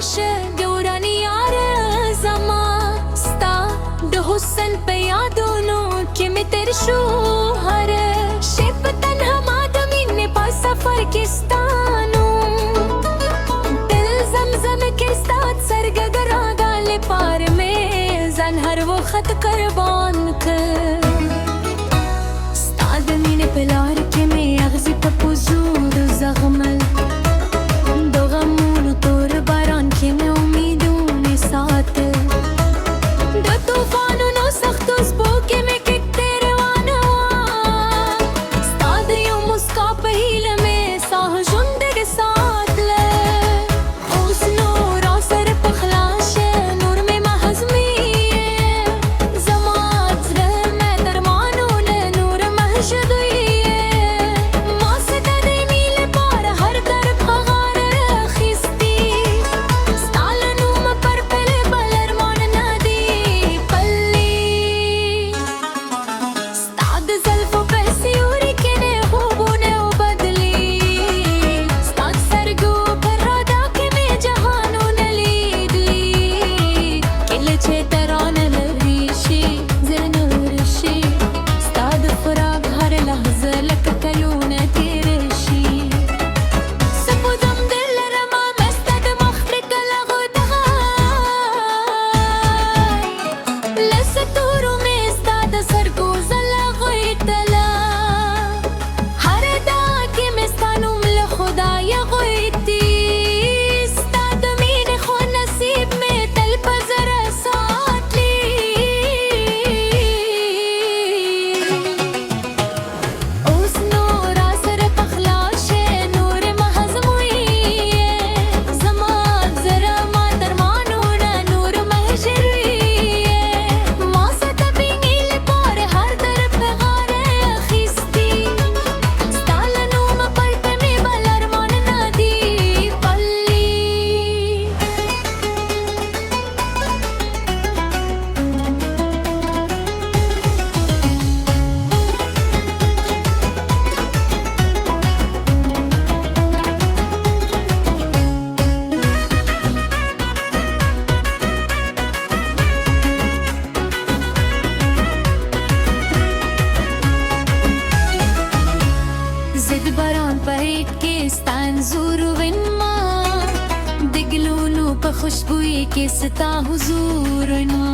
شه دورانی یار زمان ستا ده حسن पे यादों के मैं तेरे शोहर शिप तन्हा मादमी ने पास सफर किस्तानू दिल जमजम के साथ सरगगरा गाले पार में जन हर वो खत कुर्बान कर استعدني نبلار كمي أغزي ببوزود وزغمل دو غمون وطور باران كمي أميدوني ساتل دو طوفان ونسخت وزبو كمي كتير وانا استعد يوم مسكا بهيلة مي ساه جندق ساتلة اوس نور عصر بخلاشة نور مي مهزمية زمات زرمة درمانون نور مهجدية ما ستديني لبار هر درب غار رخيستي استعلنو مبربل بالرمان نادي بلي استعد زلفو بسيوري كني خوبوني وبدلي استعد سرقو برادا كمي جهانو نليدلي كل شي ترانا للريشي زين ورشي استعد فراق هر لحظة لك كلونة ترشي سبو دم دل رما مستد مخرق لغدها لستورو مستعد سرقو زلغيتلا هر داكي مستانو ملخدا يغويتي استعد مين خو نصيب مثل بزر ساتلي اوس نور عصر بخلاشة نور مهزموية زمان زرا ما درمانونا نور مهجرية ما ستبيني لبار هر درب غار خيستي استعلنو مبرتمي بالرمان نادي بلي زد بران پهیت के ستان زور ون ما دگلونو په خوشبوئی के ستا حضور نا